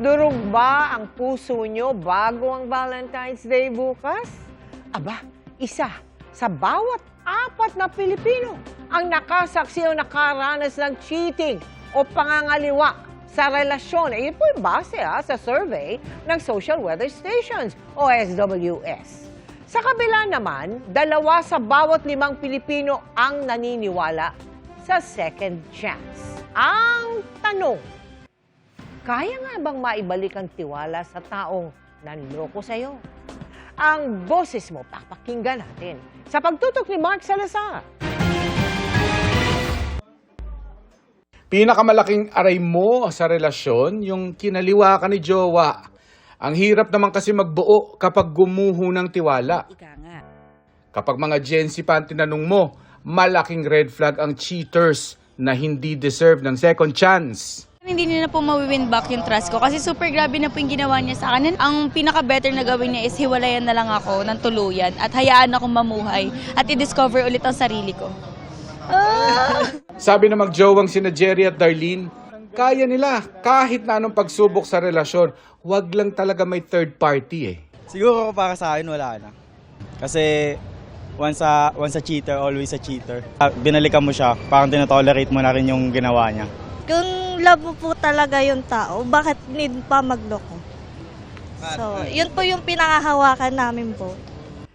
Durog ba ang puso nyo bago ang Valentine's Day bukas? Aba, isa sa bawat 4 na Pilipino ang nakasaksi o nakaranas ng cheating o pangangaliwa sa relasyon. Ito po yung base sa survey ng Social Weather Stations o SWS. Sa kabila naman, 2 sa bawat 5 Pilipino ang naniniwala sa second chance. Ang tanong, kaya nga bang maibalik ang tiwala sa taong nanloko sa'yo? Ang boses mo, papakinggan natin sa pagtutok ni Mark Salazar. Pinakamalaking aray mo sa relasyon, yung kinaliwa ka ni jowa. Ang hirap naman kasi magbuo kapag gumuho ng tiwala. Kapag mga Gen Z pa ang tinanong mo, malaking red flag ang cheaters na hindi deserve ng second chance. Hindi niya na po mawi-win back yung trust ko kasi super grabe na po yung ginawa niya sa akin. Ang pinaka-better na gawin niya is hiwalayan na lang ako ng tuluyan at hayaan akong mamuhay at i-discover ulit ang sarili ko. Sabi na magjowang sina Jerry at Darlene, kaya nila kahit na anong pagsubok sa relasyon, wag lang talaga may third party eh. Siguro para sa akin wala na. Kasi once a cheater, always a cheater. Binalikan mo siya, parang tinotolerate mo na rin yung ginawa niya. Kung love mo po talaga yung tao, bakit need pa magloko? So, yun po yung pinakahawakan namin po.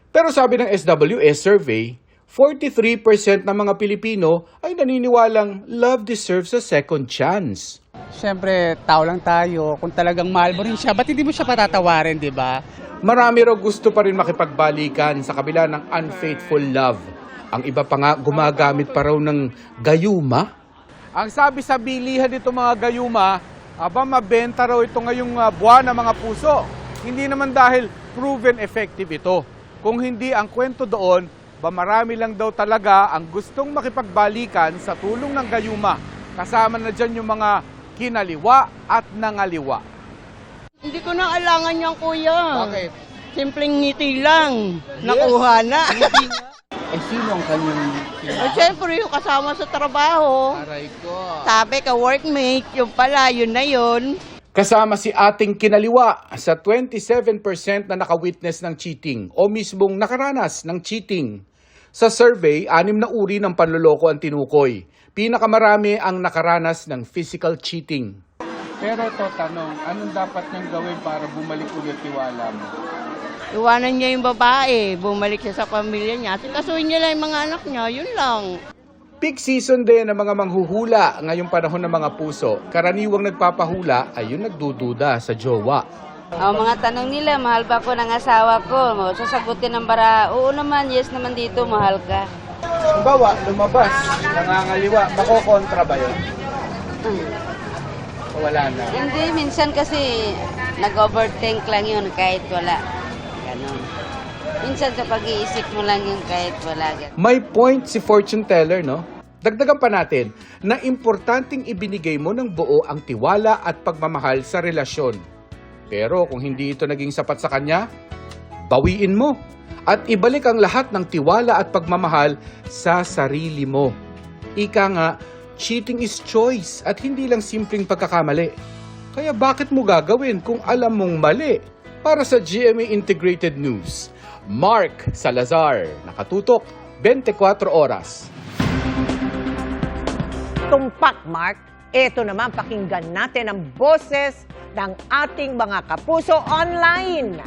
Pero sabi ng SWS survey, 43% ng mga Pilipino ay naniniwalang love deserves a second chance. Siyempre, tao lang tayo. Kung talagang mahal mo rin siya, ba't hindi mo siya patatawarin, di ba? Marami raw gusto pa rin makipagbalikan sa kabila ng unfaithful love. Ang iba pa nga gumagamit pa raw ng gayuma. Ang sabi sa bilihan nito mga gayuma, mabenta raw ito ngayong buwan ng mga puso. Hindi naman dahil proven effective ito. Kung hindi ang kwento doon, marami lang daw talaga ang gustong makipagbalikan sa tulong ng gayuma. Kasama na dyan yung mga kinaliwa at nangaliwa. Hindi ko na alangan yan, kuya. Bakit? Simpleng ngiti lang. Nakuha na. Eh, sino ang kanyang Siyempre, yung kasama sa trabaho. Aray ko. Sabi ka, workmate. Yung pala, yun na yun. Kasama si ating kinaliwa sa 27% na nakawitness ng cheating o mismong nakaranas ng cheating. Sa survey, 6 na uri ng panloloko ang tinukoy. Pinakamarami ang nakaranas ng physical cheating. Pero ito, tanong, anong dapat niyang gawin para bumalik ulit tiwala mo? Iwanan niya yung babae. Bumalik siya sa pamilya niya. Kasuhin niya lang yung mga anak niya. Yun lang. Peak season din ng mga manghuhula ngayong panahon ng mga puso. Karaniwang nagpapahula ay yung nagdududa sa jowa. Mga tanong nila, mahal ba ko ng asawa ko? Sasagutin ng bara, oo naman, yes naman dito, mahal ka. Bawa, lumabas, nangangaliwa, makokontra ba yun? O wala na? Hindi, minsan kasi nag-overthink lang yun kahit wala. Ganon. Minsan sa pag-iisip mo lang yun kahit wala. Ganon. May point si fortune teller, no? Dagdagan pa natin na importanteng ibinigay mo ng buo ang tiwala at pagmamahal sa relasyon. Pero kung hindi ito naging sapat sa kanya, bawiin mo at ibalik ang lahat ng tiwala at pagmamahal sa sarili mo. Ika nga, cheating is choice at hindi lang simpleng pagkakamali. Kaya bakit mo gagawin kung alam mong mali? Para sa GMA Integrated News, Mark Salazar, nakatutok 24 oras. Tumpak, Mark. Ito naman, pakinggan natin ang boses ng ating mga kapuso online.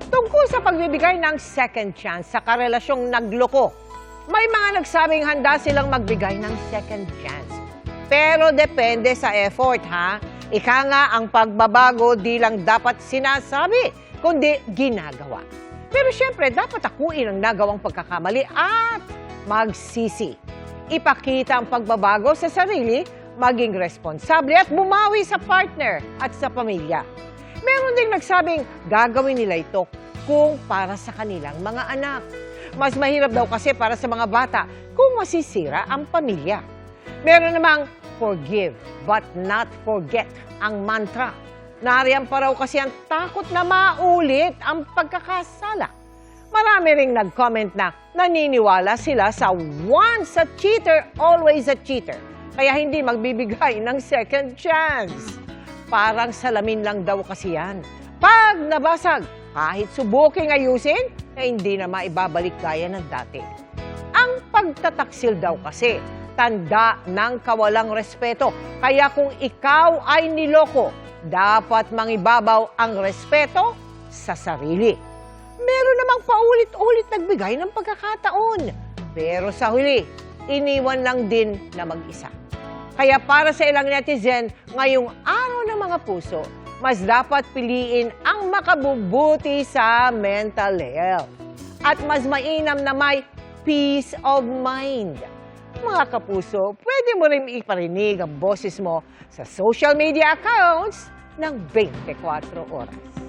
Tungkol sa pagbibigay ng second chance sa karelasyong nagloko. May mga nagsabing handa silang magbigay ng second chance. Pero depende sa effort, ha? Ika nga, ang pagbabago di lang dapat sinasabi, kundi ginagawa. Pero syempre, dapat akuin ang nagawang pagkakamali at magsisi. Ipakita ang pagbabago sa sarili, maging responsable at bumawi sa partner at sa pamilya. Meron ding nagsabing gagawin nila ito kung para sa kanilang mga anak. Mas mahirap daw kasi para sa mga bata kung masisira ang pamilya. Meron namang forgive but not forget ang mantra. Nariyan pa raw kasi ang takot na maulit ang pagkakasala. Marami ring nag-comment na naniniwala sila sa once a cheater, always a cheater. Kaya hindi magbibigay ng second chance. Parang salamin lang daw kasi yan. Pag nabasag, kahit subuking ayusin, hindi na maibabalik gaya ng dati. Ang pagtataksil daw kasi, tanda ng kawalang respeto. Kaya kung ikaw ay niloko, dapat mangibabaw ang respeto sa sarili. Meron namang paulit-ulit nagbigay ng pagkakataon. Pero sa huli, iniwan lang din na mag-isa. Kaya para sa ilang netizen, ngayong araw ng mga puso, mas dapat piliin ang makabubuti sa mental health. At mas mainam na may peace of mind. Mga kapuso, pwede mo rin iparinig ang boses mo sa social media accounts ng 24 oras.